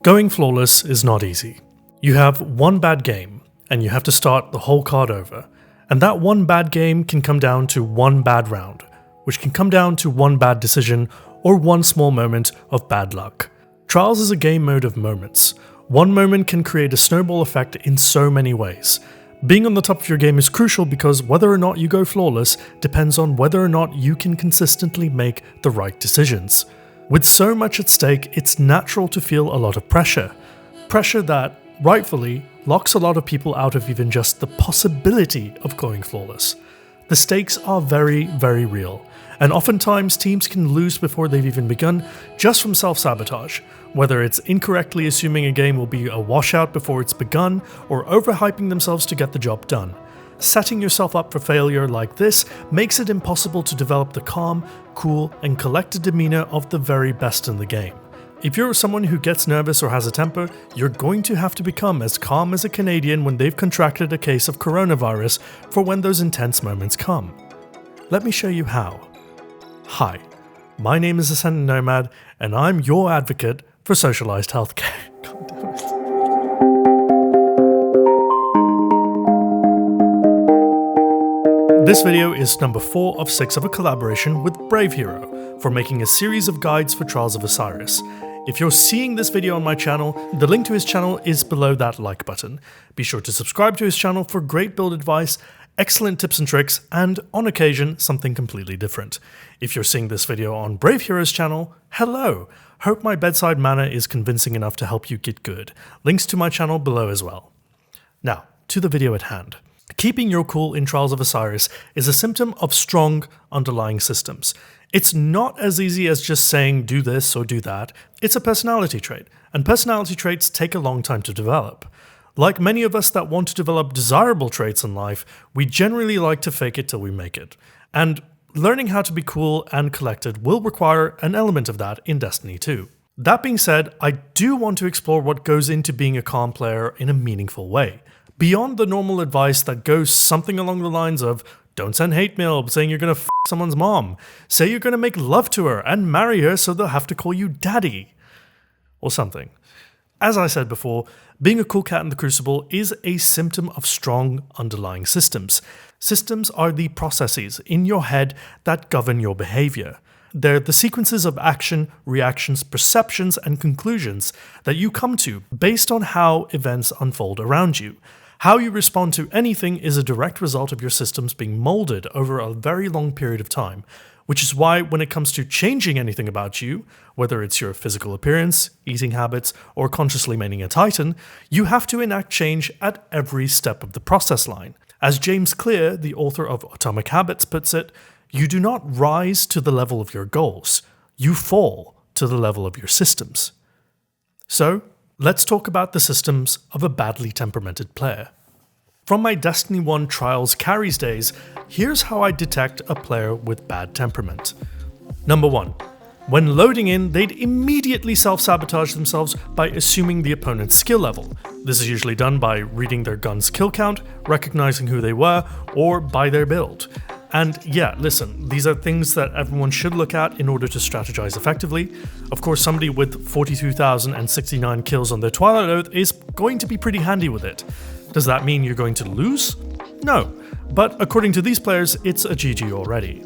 Going flawless is not easy. You have one bad game, and you have to start the whole card over. And that one bad game can come down to one bad round, which can come down to one bad decision or one small moment of bad luck. Trials is a game mode of moments. One moment can create a snowball effect in so many ways. Being on the top of your game is crucial because whether or not you go flawless depends on whether or not you can consistently make the right decisions. With so much at stake, it's natural to feel a lot of pressure. Pressure that, rightfully, locks a lot of people out of even just the possibility of going flawless. The stakes are very, very real, and oftentimes teams can lose before they've even begun just from self-sabotage, whether it's incorrectly assuming a game will be a washout before it's begun or overhyping themselves to get the job done. Setting yourself up for failure like this makes it impossible to develop the calm, cool, and collected demeanor of the very best in the game. If you're someone who gets nervous or has a temper, you're going to have to become as calm as a Canadian when they've contracted a case of coronavirus for when those intense moments come. Let me show you how. Hi, my name is Ascendant Nomad, and I'm your advocate for socialized healthcare. God damn it. This video is number 4 of 6 of a collaboration with BRAVExHERO for making a series of guides for Trials of Osiris. If you're seeing this video on my channel, the link to his channel is below that like button. Be sure to subscribe to his channel for great build advice, excellent tips and tricks, and on occasion, something completely different. If you're seeing this video on BRAVExHERO's channel, hello! Hope my bedside manner is convincing enough to help you get good. Links to my channel below as well. Now, to the video at hand. Keeping your cool in Trials of Osiris is a symptom of strong underlying systems. It's not as easy as just saying do this or do that. It's a personality trait, and personality traits take a long time to develop. Like many of us that want to develop desirable traits in life, we generally like to fake it till we make it. And learning how to be cool and collected will require an element of that in Destiny 2. That being said, I do want to explore what goes into being a calm player in a meaningful way. Beyond the normal advice that goes something along the lines of, don't send hate mail saying you're gonna f someone's mom, say you're gonna make love to her and marry her so they'll have to call you daddy, or something. As I said before, being a cool cat in the Crucible is a symptom of strong underlying systems. Systems are the processes in your head that govern your behavior. They're the sequences of action, reactions, perceptions, and conclusions that you come to based on how events unfold around you. How you respond to anything is a direct result of your systems being molded over a very long period of time, which is why when it comes to changing anything about you, whether it's your physical appearance, eating habits, or consciously maining a Titan, you have to enact change at every step of the process line. As James Clear, the author of Atomic Habits, puts it, you do not rise to the level of your goals, you fall to the level of your systems. So, let's talk about the systems of a badly temperamented player. From my Destiny 1 Trials Carries days, here's how I detect a player with bad temperament. Number 1. When loading in, they'd immediately self-sabotage themselves by assuming the opponent's skill level. This is usually done by reading their gun's kill count, recognizing who they were, or by their build. And yeah, listen, these are things that everyone should look at in order to strategize effectively. Of course, somebody with 42,069 kills on their Twilight Oath is going to be pretty handy with it. Does that mean you're going to lose? No, but according to these players, it's a GG already.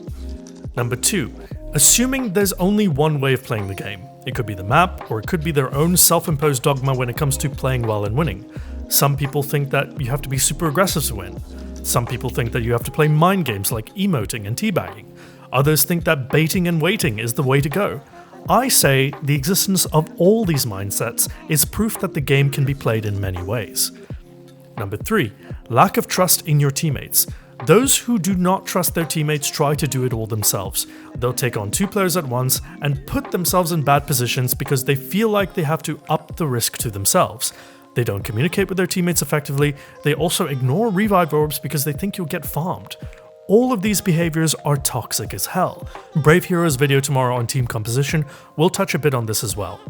Number 2, assuming there's only one way of playing the game. It could be the map, or it could be their own self-imposed dogma when it comes to playing well and winning. Some people think that you have to be super aggressive to win. Some people think that you have to play mind games like emoting and teabagging. Others think that baiting and waiting is the way to go. I say the existence of all these mindsets is proof that the game can be played in many ways. Number 3, lack of trust in your teammates. Those who do not trust their teammates try to do it all themselves. They'll take on 2 players at once and put themselves in bad positions because they feel like they have to up the risk to themselves. They don't communicate with their teammates effectively. They also ignore revive orbs because they think you'll get farmed. All of these behaviors are toxic as hell. BRAVExHERO's video tomorrow on team composition will touch a bit on this as well.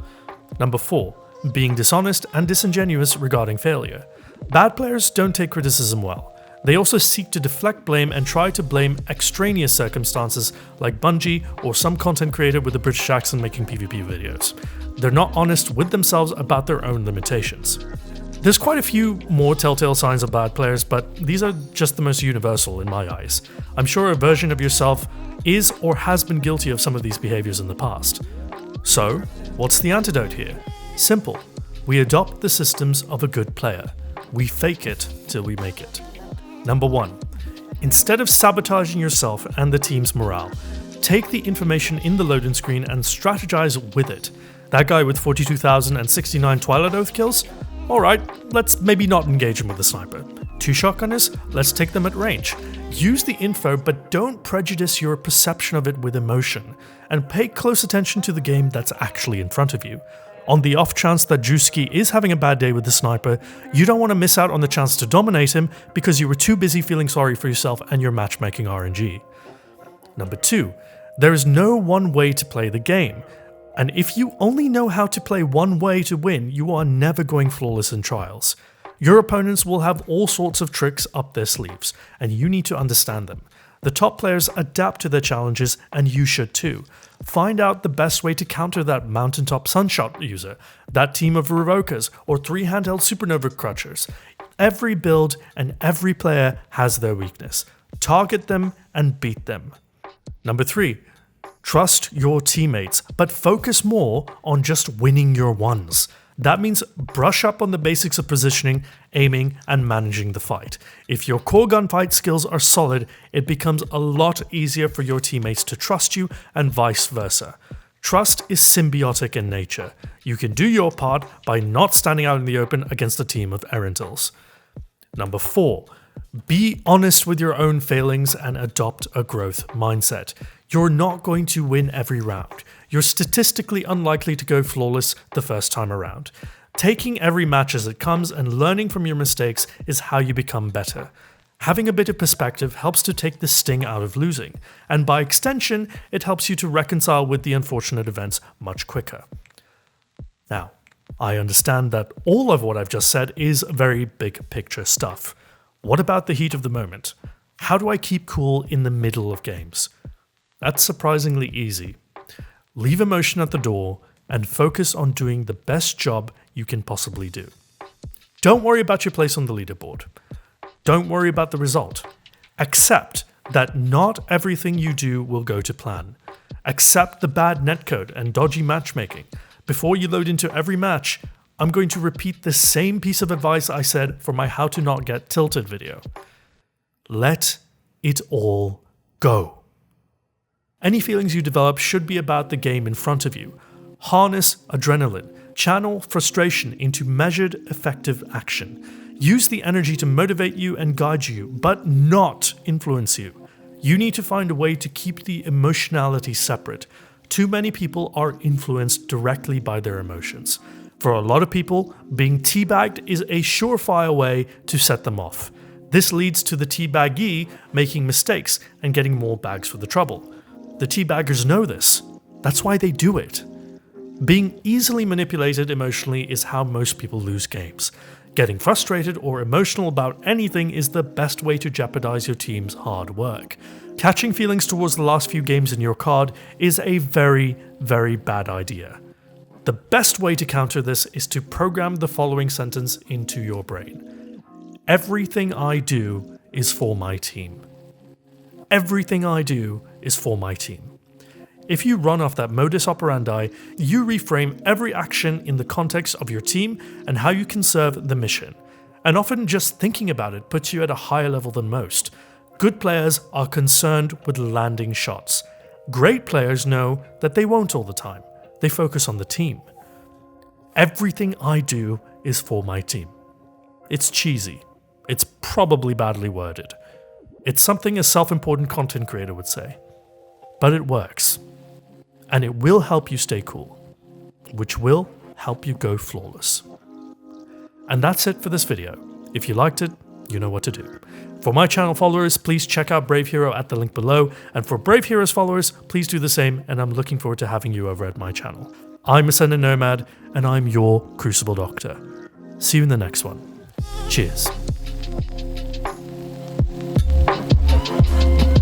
Number 4, being dishonest and disingenuous regarding failure. Bad players don't take criticism well. They also seek to deflect blame and try to blame extraneous circumstances like Bungie or some content creator with a British accent making PvP videos. They're not honest with themselves about their own limitations. There's quite a few more telltale signs of bad players, but these are just the most universal in my eyes. I'm sure a version of yourself is or has been guilty of some of these behaviors in the past. So, what's the antidote here? Simple. We adopt the systems of a good player. We fake it till we make it. Number 1. Instead of sabotaging yourself and the team's morale, take the information in the loading screen and strategize with it. That guy with 42,069 Twilight Oath kills? Alright, let's maybe not engage him with a sniper. 2 shotgunners? Let's take them at range. Use the info, but don't prejudice your perception of it with emotion, and pay close attention to the game that's actually in front of you. On the off chance that Drewski is having a bad day with the sniper, you don't want to miss out on the chance to dominate him because you were too busy feeling sorry for yourself and your matchmaking RNG. Number 2. There is no one way to play the game. And if you only know how to play one way to win, you are never going flawless in Trials. Your opponents will have all sorts of tricks up their sleeves, and you need to understand them. The top players adapt to their challenges, and you should too. Find out the best way to counter that mountaintop sunshot user, that team of revokers, or 3 handheld supernova crutchers. Every build and every player has their weakness. Target them and beat them. Number 3. Trust your teammates, but focus more on just winning your ones. That means brush up on the basics of positioning, aiming, and managing the fight. If your core gunfight skills are solid, it becomes a lot easier for your teammates to trust you and vice versa. Trust is symbiotic in nature. You can do your part by not standing out in the open against a team of Erentils. Number 4. Be honest with your own failings and adopt a growth mindset. You're not going to win every round. You're statistically unlikely to go flawless the first time around. Taking every match as it comes and learning from your mistakes is how you become better. Having a bit of perspective helps to take the sting out of losing, and by extension, it helps you to reconcile with the unfortunate events much quicker. Now, I understand that all of what I've just said is very big picture stuff. What about the heat of the moment? How do I keep cool in the middle of games? That's surprisingly easy. Leave emotion at the door and focus on doing the best job you can possibly do. Don't worry about your place on the leaderboard. Don't worry about the result. Accept that not everything you do will go to plan. Accept the bad netcode and dodgy matchmaking. Before you load into every match, I'm going to repeat the same piece of advice I said for my How to Not Get Tilted video. Let it all go. Any feelings you develop should be about the game in front of you. Harness adrenaline. Channel frustration into measured, effective action. Use the energy to motivate you and guide you, but not influence you. You need to find a way to keep the emotionality separate. Too many people are influenced directly by their emotions. For a lot of people, being teabagged is a surefire way to set them off. This leads to the teabaggee making mistakes and getting more bags for the trouble. The teabaggers know this. That's why they do it. Being easily manipulated emotionally is how most people lose games. Getting frustrated or emotional about anything is the best way to jeopardize your team's hard work. Catching feelings towards the last few games in your card is a very, very bad idea. The best way to counter this is to program the following sentence into your brain. Everything I do is for my team. Everything I do is for my team. If you run off that modus operandi, you reframe every action in the context of your team and how you can serve the mission. And often just thinking about it puts you at a higher level than most. Good players are concerned with landing shots. Great players know that they won't all the time. They focus on the team. Everything I do is for my team. It's cheesy. It's probably badly worded. It's something a self-important content creator would say. But it works. And it will help you stay cool, which will help you go flawless. And that's it for this video. If you liked it, you know what to do. For my channel followers, please check out BRAVExHERO at the link below, and for BRAVExHERO's followers, please do the same, and I'm looking forward to having you over at my channel. I'm Ascendant Nomad, and I'm your Crucible Doctor. See you in the next one. Cheers. you.